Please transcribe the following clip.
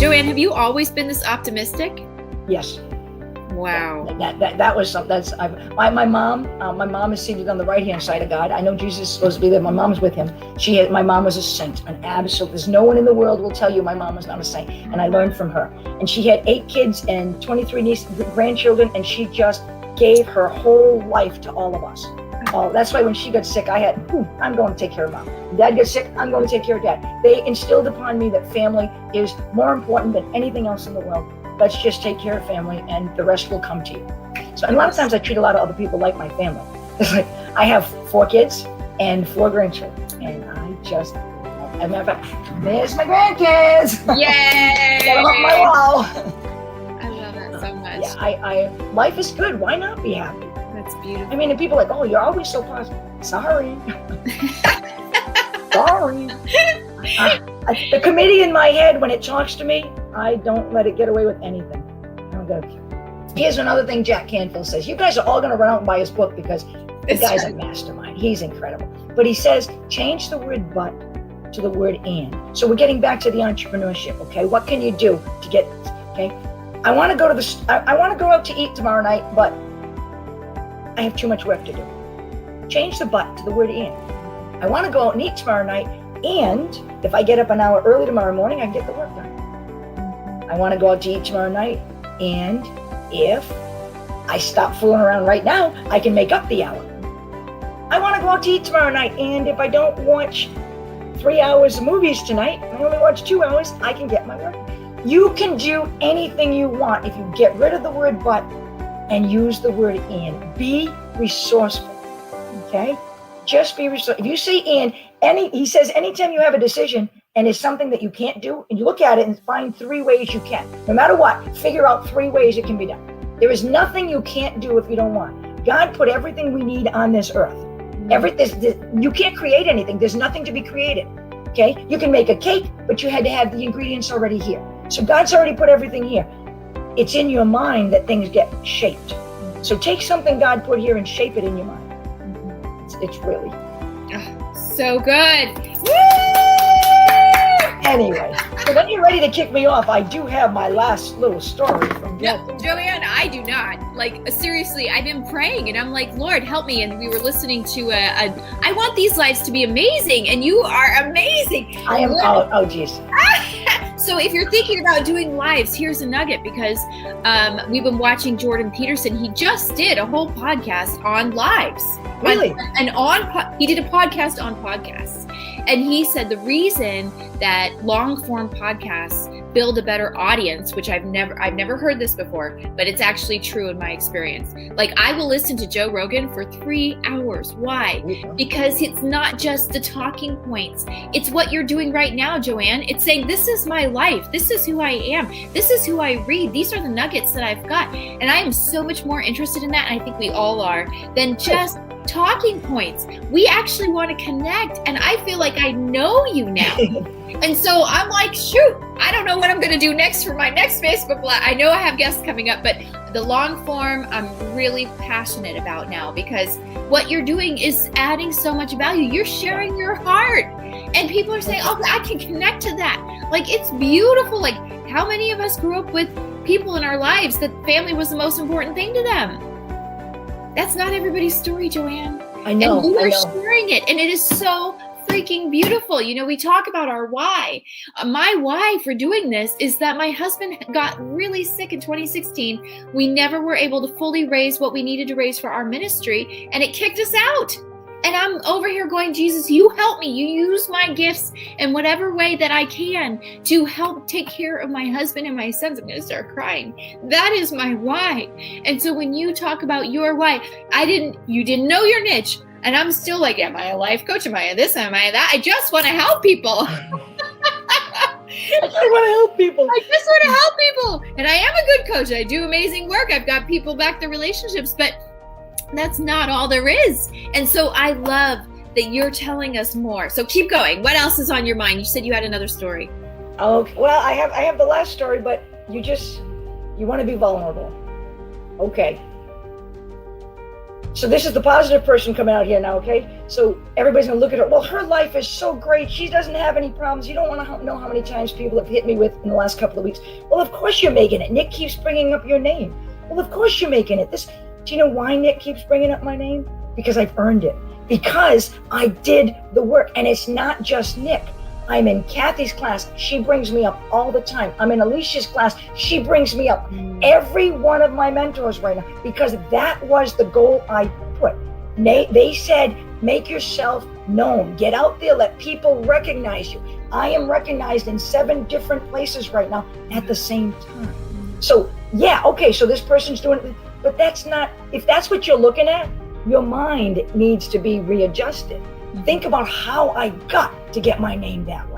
Jo-Ann, have you always been this optimistic? Yes. Wow. That was something. My mom is seated on the right hand side of God. I know Jesus is supposed to be there. My mom's with him. My mom was a saint, an absolute. There's no one in the world will tell you my mom was not a saint, and I learned from her. And she had 8 kids and 23 grandchildren, and she just gave her whole life to all of us. That's why when she got sick, I'm going to take care of mom. Dad gets sick, I'm going to take care of dad. They instilled upon me that family is more important than anything else in the world. Let's just take care of family and the rest will come to you. So, and a lot of times I treat a lot of other people like my family. It's like, I have 4 kids and 4 grandchildren, and I just, as a matter of fact, there's my grandkids. Yay! Got them up my wall. I love that so much. Yeah, life is good. Why not be happy? That's beautiful. I mean, and people are like, oh, you're always so positive. Sorry. Sorry. The committee in my head, when it talks to me, I don't let it get away with anything. I'm good. Here's another thing Jack Canfield says. You guys are all going to run out and buy his book because the guy's a mastermind. He's incredible. But he says, change the word but to the word and. So we're getting back to the entrepreneurship, okay? What can you do to get, okay? I want to go out to eat tomorrow night, but I have too much work to do. Change the but to the word and. I want to go out and eat tomorrow night, and if I get up an hour early tomorrow morning, I can get the work done. I want to go out to eat tomorrow night, and if I stop fooling around right now, I can make up the hour. I want to go out to eat tomorrow night, and if I don't watch 3 hours of movies tonight, I only watch 2 hours, I can get my work. You can do anything you want if you get rid of the word but and use the word and. Be resourceful, okay? Just be resourceful. If you say he says anytime you have a decision and it's something that you can't do, and you look at it and find 3 ways you can. No matter what, figure out 3 ways it can be done. There is nothing you can't do if you don't want. God put everything we need on this earth. You can't create anything. There's nothing to be created, okay? You can make a cake, but you had to have the ingredients already here. So God's already put everything here. It's in your mind that things get shaped. So take something God put here and shape it in your mind. It's really so good. Woo! Anyway, so then you're ready to kick me off. I do have my last little story from Jo-Ann, I do not. Like, seriously, I've been praying and I'm like, Lord, help me. And we were listening to I want these lives to be amazing, and you are amazing. I am. Oh, geez. So if you're thinking about doing lives, here's a nugget, because we've been watching Jordan Peterson. He just did a whole podcast on lives. Really? He did a podcast on podcasts. And he said the reason that long form podcasts build a better audience, which I've never heard this before, but it's actually true in my experience. Like, I will listen to Joe Rogan for 3 hours. Why? Because it's not just the talking points. It's what you're doing right now, Jo-Ann. It's saying, this is my life. This is who I am. This is who I read. These are the nuggets that I've got. And I am so much more interested in that, and I think we all are, than just talking points. We actually want to connect, and I feel like I know you now. And so I'm like, shoot, I don't know what I'm going to do next for my next Facebook Live. I know I have guests coming up, but the long form I'm really passionate about now, because what you're doing is adding so much value. You're sharing your heart, and people are saying, oh, I can connect to that. Like, it's beautiful. Like, how many of us grew up with people in our lives that family was the most important thing to them? That's not everybody's story, Jo-Ann. I know. And you are sharing it, and it is so freaking beautiful. You know, we talk about our why. My why for doing this is that my husband got really sick in 2016. We never were able to fully raise what we needed to raise for our ministry, and it kicked us out. And I'm over here going, Jesus, you help me. You use my gifts in whatever way that I can to help take care of my husband and my sons. I'm going to start crying. That is my why. And so when you talk about your why, you didn't know your niche. And I'm still like, am I a life coach? Am I a this? Am I a that? I just want to help people. I just want to help people. I just want to help people. And I am a good coach. I do amazing work. I've got people back to relationships, but that's not all there is. And so I love that you're telling us more. So keep going. What else is on your mind? You said you had another story. Okay. Well, I have the last story, but you want to be vulnerable. Okay. So this is the positive person coming out here now, okay? So everybody's gonna look at her. Well, her life is so great. She doesn't have any problems. You don't want to know how many times people have hit me with in the last couple of weeks. Well, of course you're making it. Nick keeps bringing up your name. Well, of course you're making it. Do you know why Nick keeps bringing up my name? Because I've earned it. Because I did the work. And it's not just Nick. I'm in Kathy's class. She brings me up all the time. I'm in Alicia's class. She brings me up. Every one of my mentors right now, because that was the goal I put. They said, make yourself known. Get out there. Let people recognize you. I am recognized in 7 different places right now at the same time. So yeah, okay, so this person's doing it, but that's not, if that's what you're looking at, your mind needs to be readjusted. Think about how I got to get my name that way.